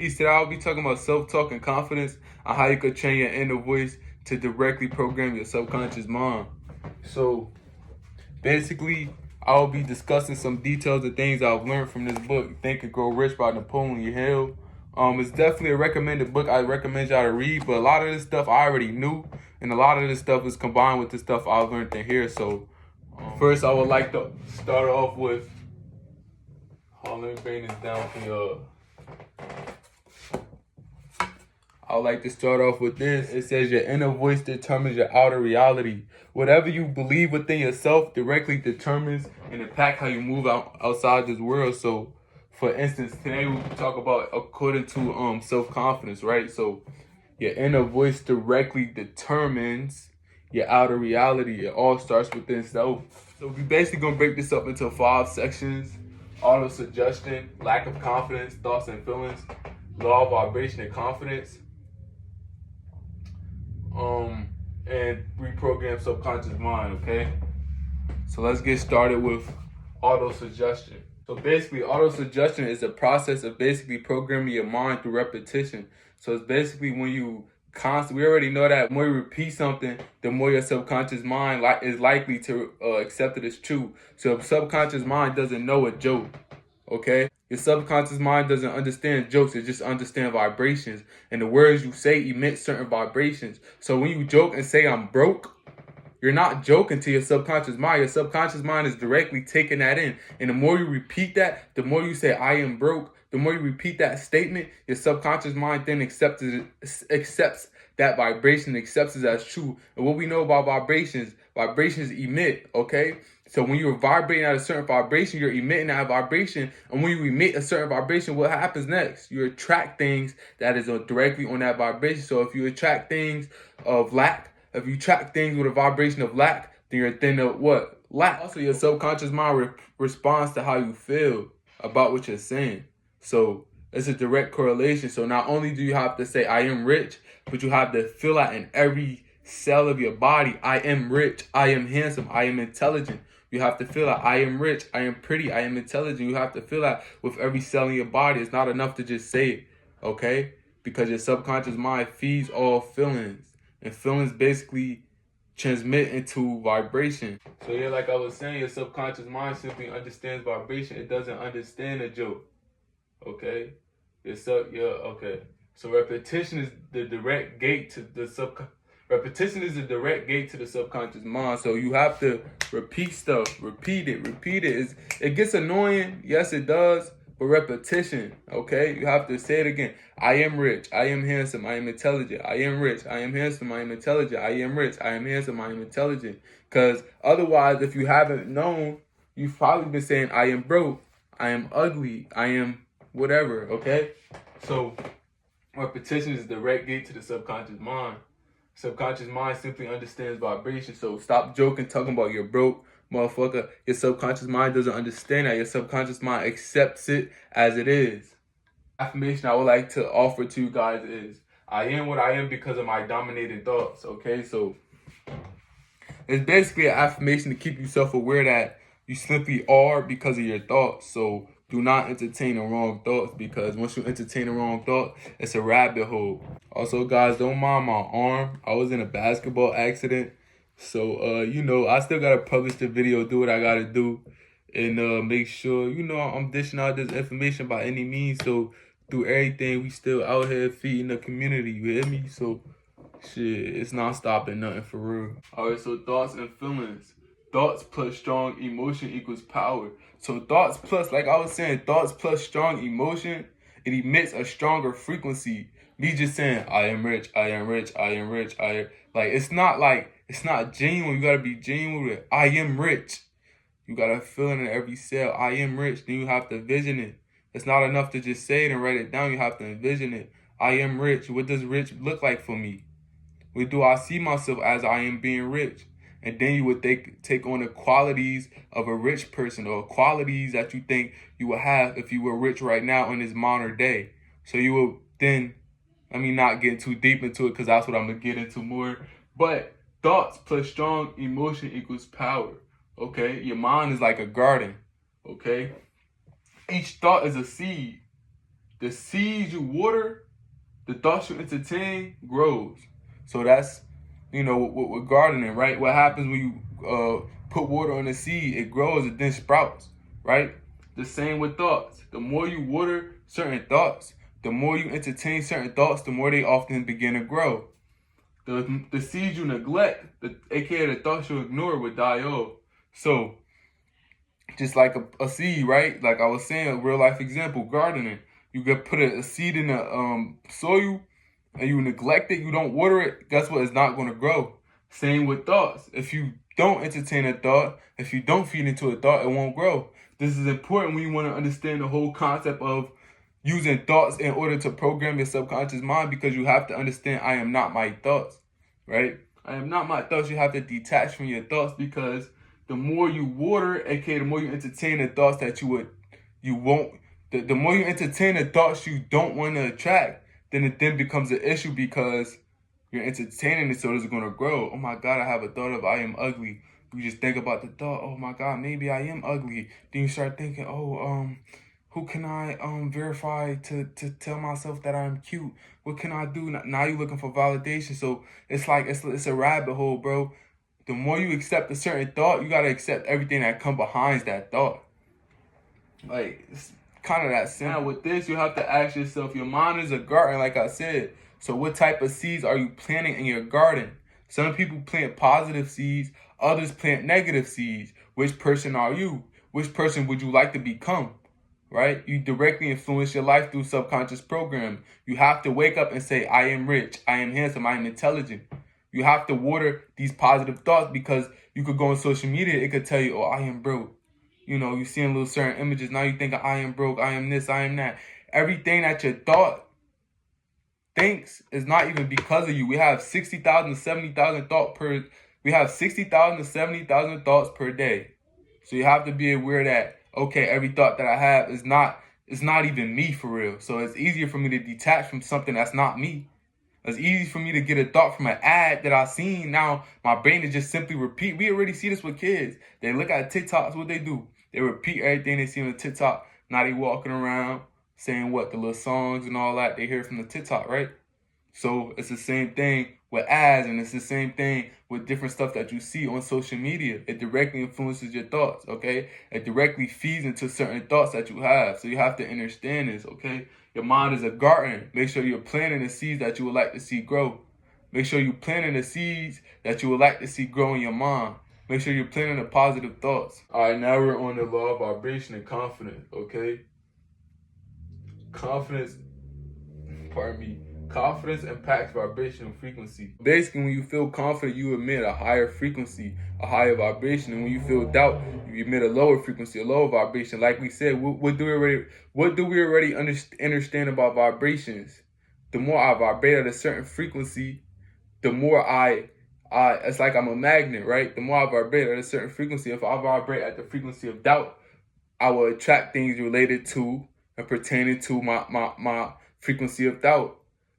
Today I'll be talking about self-talk and confidence and how you could train your inner voice to directly program your subconscious mind. So basically, I'll be discussing some details of things I've learned from this book, Think and Grow Rich by Napoleon Hill. It's definitely a recommended book. I recommend y'all to read, but a lot of this stuff I already knew, and a lot of this stuff is combined with the stuff I've learned in here. So first, I would like to start off with. Hold on, let me bring this down for y'all. I would like to start off with this. It says your inner voice determines your outer reality. Whatever you believe within yourself directly determines and impacts how you move outside this world. So, for instance, today we talk about according to self-confidence, right? So, your inner voice directly determines your outer reality. It all starts within self. So, we basically gonna break this up into 5 sections: auto-suggestion, lack of confidence, thoughts and feelings, law of vibration and confidence, and reprogram subconscious mind, okay? So let's get started with auto-suggestion. So basically, auto-suggestion is a process of basically programming your mind through repetition. So it's basically when you we already know that the more you repeat something, the more your subconscious mind is likely to accept it as true. So if subconscious mind doesn't know a joke, okay? Your subconscious mind doesn't understand jokes, it just understands vibrations. And the words you say emit certain vibrations. So when you joke and say I'm broke, you're not joking to your subconscious mind. Your subconscious mind is directly taking that in. And the more you repeat that, the more you say I am broke, the more you repeat that statement, your subconscious mind then accepts that vibration, accepts it as true. And what we know about vibrations emit, okay? So when you're vibrating at a certain vibration, you're emitting that vibration. And when you emit a certain vibration, what happens next? You attract things that is directly on that vibration. So if you attract things of lack, if you attract things with a vibration of lack, then you're thin of what? Lack. Also, your subconscious mind responds to how you feel about what you're saying. So it's a direct correlation. So not only do you have to say I am rich, but you have to feel that in every cell of your body. I am rich. I am handsome. I am intelligent. You have to feel that I am rich, I am pretty, I am intelligent. You have to feel that with every cell in your body. It's not enough to just say it, okay? Because your subconscious mind feeds all feelings. And feelings basically transmit into vibration. So yeah, like I was saying, your subconscious mind simply understands vibration. It doesn't understand a joke, okay? Okay. So repetition is the direct gate to the subconscious. Repetition is a direct gate to the subconscious mind. So you have to repeat stuff, repeat it. It gets annoying, yes it does, but repetition, okay? You have to say it again. I am rich, I am handsome, I am intelligent. I am rich, I am handsome, I am intelligent. I am rich, I am handsome, I am intelligent. Because otherwise, if you haven't known, you've probably been saying I am broke, I am ugly, I am whatever, okay? So repetition is the direct gate to the subconscious mind. Subconscious mind simply understands vibration. So stop joking, talking about you're broke, motherfucker. Your subconscious mind doesn't understand that. Your subconscious mind accepts it as it is. Affirmation I would like to offer to you guys is I am what I am because of my dominating thoughts. Okay, so it's basically an affirmation to keep yourself aware that you simply are because of your thoughts. So do not entertain the wrong thoughts, because once you entertain the wrong thought, it's a rabbit hole. Also, guys, don't mind my arm. I was in a basketball accident. So, I still got to publish the video, do what I got to do, and make sure, I'm dishing out this information by any means. So, through everything, we still out here feeding the community, you hear me? So, shit, it's not stopping nothing for real. All right, so thoughts and feelings. Thoughts plus strong emotion equals power. So thoughts plus, like I was saying, thoughts plus strong emotion, it emits a stronger frequency. Me just saying, I am rich, I am rich, I am rich, it's not genuine. You gotta be genuine with it. I am rich. You gotta feel it in every cell. I am rich. Then you have to vision it. It's not enough to just say it and write it down. You have to envision it. I am rich. What does rich look like for me? What do I see myself as I am being rich? And then you would take on the qualities of a rich person, or qualities that you think you would have if you were rich right now in this modern day. So you will then, not getting too deep into it because that's what I'm going to get into more. But thoughts plus strong emotion equals power, okay? Your mind is like a garden, okay? Each thought is a seed. the seeds you water, the thoughts you entertain grows. So that's, with gardening, right? What happens when you put water on the seed, it grows, it then sprouts, right? The same with thoughts. The more you water certain thoughts, the more you entertain certain thoughts, the more they often begin to grow. The seeds you neglect, aka the thoughts you ignore, will die off. So, just like a seed, right? Like I was saying, a real life example, gardening. You could put a seed in the soil and you neglect it, you don't water it, guess what? It's not going to grow. Same with thoughts. If you don't entertain a thought, if you don't feed into a thought, it won't grow. This is important when you want to understand the whole concept of using thoughts in order to program your subconscious mind, because you have to understand I am not my thoughts, right? I am not my thoughts. You have to detach from your thoughts, because the more you water, aka the more you entertain the thoughts that you won't, the more you entertain the thoughts you don't want to attract, then it then becomes an issue because you're entertaining it, so it's going to grow. Oh my God, I have a thought of I am ugly. You just think about the thought, oh my God, maybe I am ugly. Then you start thinking, who can I verify to tell myself that I'm cute? What can I do? Now you're looking for validation. So it's like, it's a rabbit hole, bro. The more you accept a certain thought, you got to accept everything that comes behind that thought. Like, it's kind of that simple. Now with this, you have to ask yourself, your mind is a garden, like I said. So what type of seeds are you planting in your garden? Some people plant positive seeds, others plant negative seeds. Which person are you? Which person would you like to become? Right? You directly influence your life through subconscious programming. You have to wake up and say, I am rich, I am handsome, I am intelligent. You have to water these positive thoughts, because you could go on social media, it could tell you, oh, I am broke. You seeing little certain images, now you think I am broke, I am this, I am that. Everything that your thought thinks is not even because of you. We have 60,000 to 70,000 we have 60,000 to 70,000 thoughts per day. So you have to be aware that, okay, every thought that I have is not even me for real. So it's easier for me to detach from something that's not me. It's easy for me to get a thought from an ad that I've seen. Now my brain is just simply repeat. We already see this with kids. They look at TikToks, what they do? They repeat everything they see on the TikTok. Now they walking around saying what? The little songs and all that they hear from the TikTok, right? So it's the same thing with ads, and it's the same thing with different stuff that you see on social media. It directly influences your thoughts, okay? It directly feeds into certain thoughts that you have. So you have to understand this, okay? Your mind is a garden. Make sure you're planting the seeds that you would like to see grow. Make sure you're planting the seeds that you would like to see grow in your mind. Make sure you're planting the positive thoughts. All right, now we're on the law of vibration and confidence, okay? Confidence impacts vibration and frequency. Basically, when you feel confident, you emit a higher frequency, a higher vibration. And when you feel doubt, you emit a lower frequency, a lower vibration. Like we said, what do we already understand about vibrations? The more I vibrate at a certain frequency, the more it's like I'm a magnet, right? The more I vibrate at a certain frequency, if I vibrate at the frequency of doubt, I will attract things related to and pertaining to my frequency of doubt.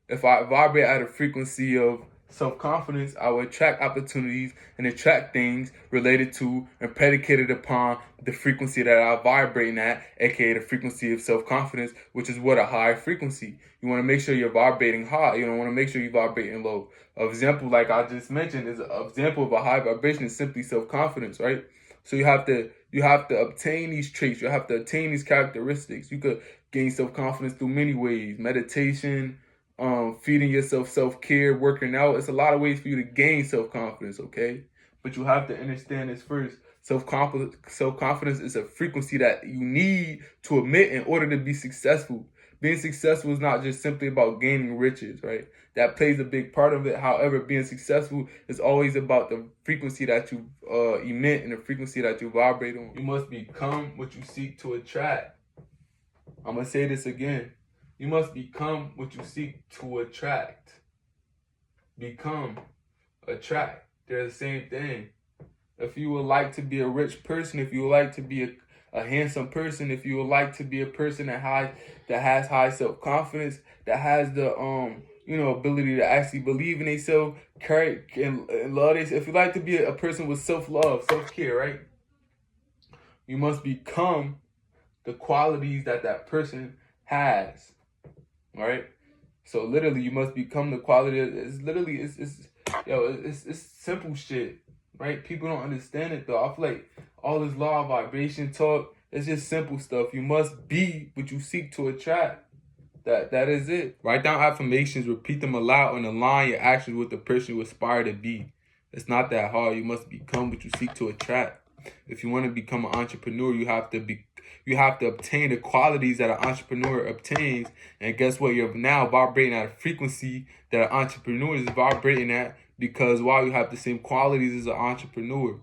If I vibrate at a frequency of self-confidence, I will attract opportunities and attract things related to and predicated upon the frequency that I vibrate at, aka the frequency of self-confidence, which is what a high frequency. You want to make sure you're vibrating high. You don't want to make sure you're vibrating low. An example, like I just mentioned, is an example of a high vibration is simply self-confidence, right? So you have to obtain these traits. You have to attain these characteristics. You could gain self-confidence through many ways: meditation, feeding yourself, self-care, working out. It's a lot of ways for you to gain self-confidence, okay? But you have to understand this first. Self-confidence is a frequency that you need to emit in order to be successful. Being successful is not just simply about gaining riches, right? That plays a big part of it. However, being successful is always about the frequency that you emit and the frequency that you vibrate on. You must become what you seek to attract. I'm going to say this again. You must become what you seek to attract. Become, attract. They're the same thing. If you would like to be a rich person, if you would like to be a handsome person, if you would like to be a person that has high self-confidence, that has the ability to actually believe in themselves, care and love themselves. If you like to be a person with self-love, self-care, right? You must become the qualities that person has. right? So literally, you must become the quality. It's simple shit, right? People don't understand it though. I feel like all this law of vibration talk, it's just simple stuff. You must be what you seek to attract. That is it. Write down affirmations, repeat them aloud, and align your actions with the person you aspire to be. It's not that hard. You must become what you seek to attract. If you want to become an entrepreneur, you have to obtain the qualities that an entrepreneur obtains. And guess what? You're now vibrating at a frequency that an entrepreneur is vibrating at, because while you have the same qualities as an entrepreneur.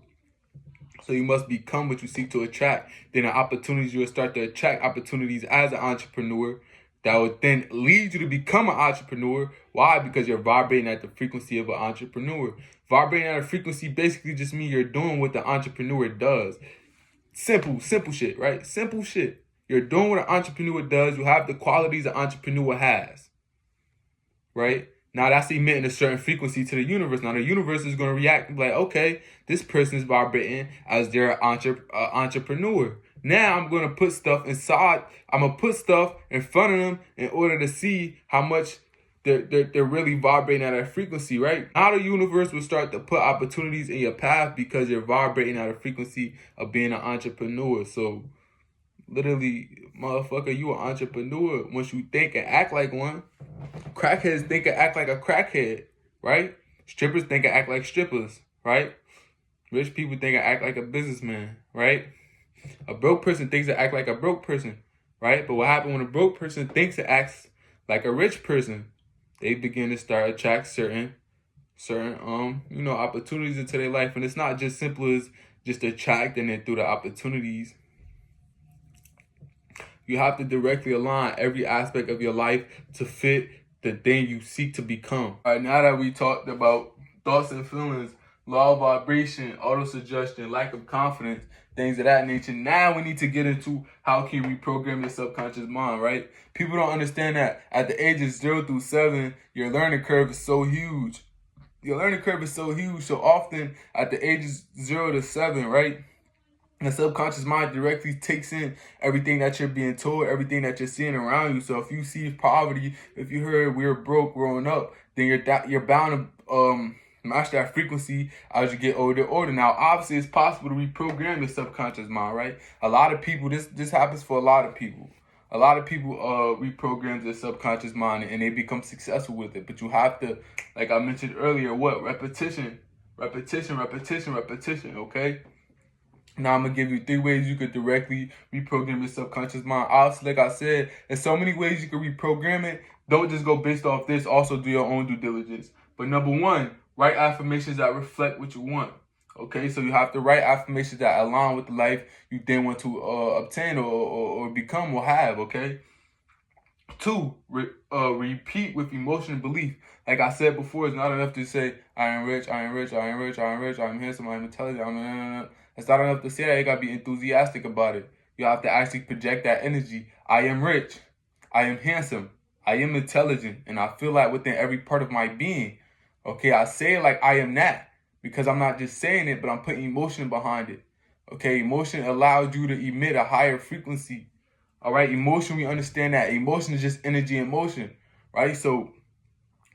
So you must become what you seek to attract. Then the opportunities, you will start to attract opportunities as an entrepreneur that would then lead you to become an entrepreneur. Why? Because you're vibrating at the frequency of an entrepreneur. Vibrating at a frequency basically just means you're doing what the entrepreneur does. Simple shit, right? Simple shit. You're doing what an entrepreneur does. You have the qualities an entrepreneur has, right? Now that's emitting a certain frequency to the universe. Now the universe is going to react like, okay, this person is vibrating as their entrepreneur. Now I'm going to put stuff inside. I'm going to put stuff in front of them in order to see how much they're really vibrating at a frequency, right? Now the universe will start to put opportunities in your path because you're vibrating at a frequency of being an entrepreneur. So literally, motherfucker, you an entrepreneur once you think and act like one. Crackheads think and act like a crackhead, right? Strippers think and act like strippers, right? Rich people think and act like a businessman, right? A broke person thinks and act like a broke person, right? But what happens when a broke person thinks and acts like a rich person? They begin to start attract certain opportunities into their life. And it's not just simple as just attracting it through the opportunities. You have to directly align every aspect of your life to fit the thing you seek to become. All right, now that we talked about thoughts and feelings, law of vibration, auto-suggestion, lack of confidence, things of that nature, now we need to get into how can you reprogram your subconscious mind, right? People don't understand that at the ages 0 through 7, your learning curve is so huge. So often at the ages 0 to 7, right? The subconscious mind directly takes in everything that you're being told, everything that you're seeing around you. So if you see poverty, if you heard we're broke growing up, then you're bound to match that frequency as you get older. Now, obviously, it's possible to reprogram your subconscious mind, right? A lot of people, this happens for a lot of people. A lot of people reprogram their subconscious mind and they become successful with it. But you have to, like I mentioned earlier, repetition, okay? Now I'm going to give you 3 ways you could directly reprogram your subconscious mind. Obviously, like I said, there's so many ways you can reprogram it. Don't just go based off this. Also do your own due diligence. But number 1, write affirmations that reflect what you want. Okay, so you have to write affirmations that align with the life you then want to obtain or become or have, okay? 2, repeat with emotion and belief. Like I said before, it's not enough to say, I am rich, I am handsome, I am intelligent, It's not enough to say that. You gotta be enthusiastic about it. You have to actually project that energy. I am rich, I am handsome, I am intelligent, and I feel that within every part of my being. Okay, I say it like I am that because I'm not just saying it, but I'm putting emotion behind it. Okay, emotion allows you to emit a higher frequency. All right, emotion, we understand that emotion is just energy in motion, right? So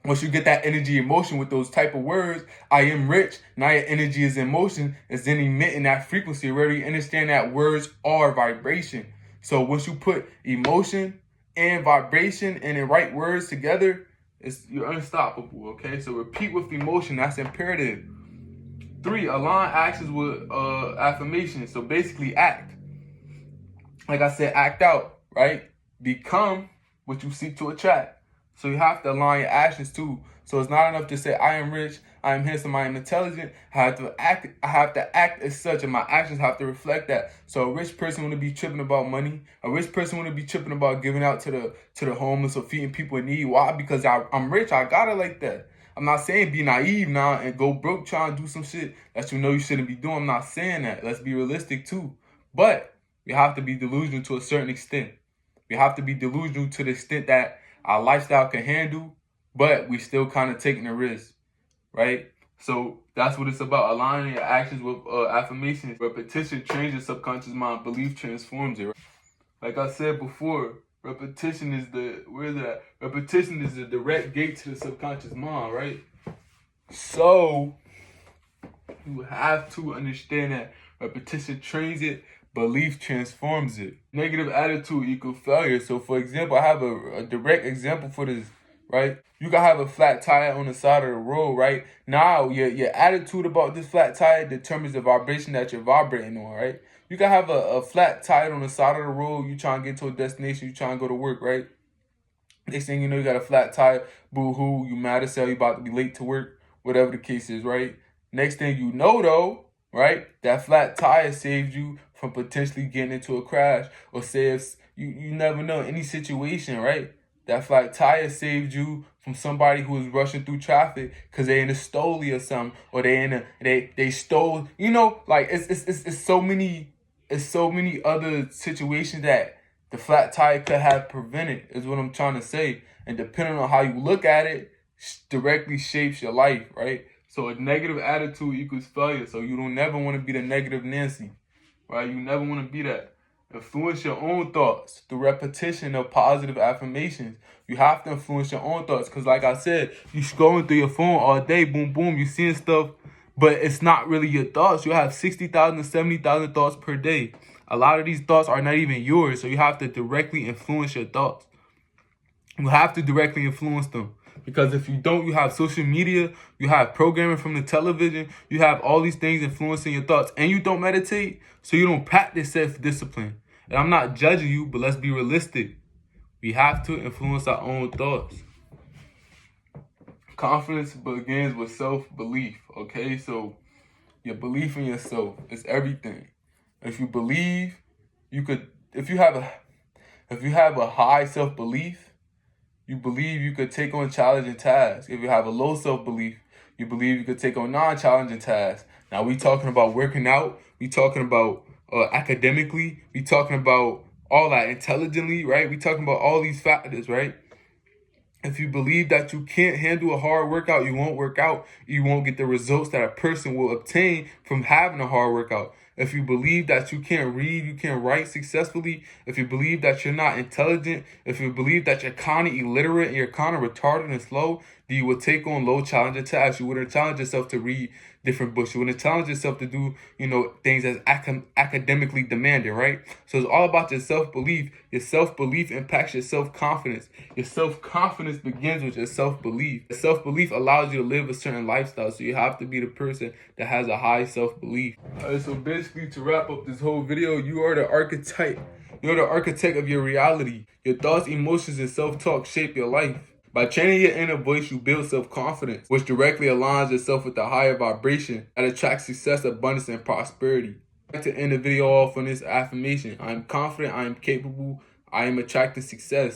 once you get that energy in motion with those type of words, I am rich, now your energy is in motion, is then emitting that frequency. You already understand that words are vibration. So once you put emotion and vibration and the right words together, you're unstoppable, okay? So repeat with emotion, that's imperative. 3, align actions with affirmations. So basically act. Like I said, act out, right? Become what you seek to attract. So you have to align your actions too. So it's not enough to say, I am rich, I am handsome, I am intelligent. I have to act as such, and my actions have to reflect that. So a rich person wouldn't be tripping about money. A rich person wouldn't be tripping about giving out to the homeless or feeding people in need. Why? Because I'm rich, I got it like that. I'm not saying be naive now and go broke trying to do some shit that you know you shouldn't be doing. I'm not saying that. Let's be realistic too. But we have to be delusional to a certain extent. We have to be delusional to the extent that our lifestyle can handle, but we still kind of taking a risk, right? So that's what it's about. Aligning your actions with affirmations. Repetition changes subconscious mind. Belief transforms it. Like I said before, Repetition is repetition is the direct gate to the subconscious mind, right? So you have to understand that repetition trains it, belief transforms it. Negative attitude equals failure. So for example, I have a direct example for this, right? You can have a flat tire on the side of the road, right? Now your attitude about this flat tire determines the vibration that you're vibrating on, right? You can have a flat tire on the side of the road, you trying to get to a destination, you trying to go to work, right? Next thing you know, you got a flat tire, boo-hoo, you mad as hell, you about to be late to work, whatever the case is, right? Next thing you know though, right, that flat tire saved you from potentially getting into a crash, or saves, you never know, any situation, right? That flat tire saved you from somebody who was rushing through traffic because they in a stoley or something, or they stole, you know, like it's so many other situations that the flat tire could have prevented, is what I'm trying to say. And depending on how you look at it, directly shapes your life, right? So a negative attitude equals failure. So you don't never want to be the negative Nancy, right? You never want to be that. Influence your own thoughts through repetition of positive affirmations. You have to influence your own thoughts because, like I said, you scrolling through your phone all day, boom, boom, you seeing stuff, but it's not really your thoughts. You'll have 60,000 to 70,000 thoughts per day. A lot of these thoughts are not even yours, so you have to directly influence your thoughts. You have to directly influence them. Because if you don't, you have social media, you have programming from the television, you have all these things influencing your thoughts, and you don't meditate, so you don't practice self-discipline. And I'm not judging you, but let's be realistic. We have to influence our own thoughts. Confidence begins with self-belief, okay? So your belief in yourself is everything. If you believe, if you have a high self-belief, you believe you could take on challenging tasks. If you have a low self-belief, you believe you could take on non-challenging tasks. Now we talking about working out, we talking about academically, we talking about all that intelligently, right? We talking about all these factors, right? If you believe that you can't handle a hard workout, you won't work out. You won't get the results that a person will obtain from having a hard workout. If you believe that you can't read, you can't write successfully, if you believe that you're not intelligent, if you believe that you're kind of illiterate and you're kind of retarded and slow, then you will take on low challenging tasks. You wouldn't challenge yourself to read different books. You wouldn't challenge yourself to do, things as academically demanding, right? So it's all about your self-belief. Your self-belief impacts your self-confidence. Your self-confidence begins with your self-belief. Your self-belief allows you to live a certain lifestyle, so you have to be the person that has a high self-belief. All right, so basically, to wrap up this whole video, you are the archetype. You're the architect of your reality. Your thoughts, emotions, and self-talk shape your life. By training your inner voice, you build self-confidence, which directly aligns yourself with the higher vibration that attracts success, abundance, and prosperity. I'd like to end the video off on this affirmation. I am confident, I am capable, I am attracting success.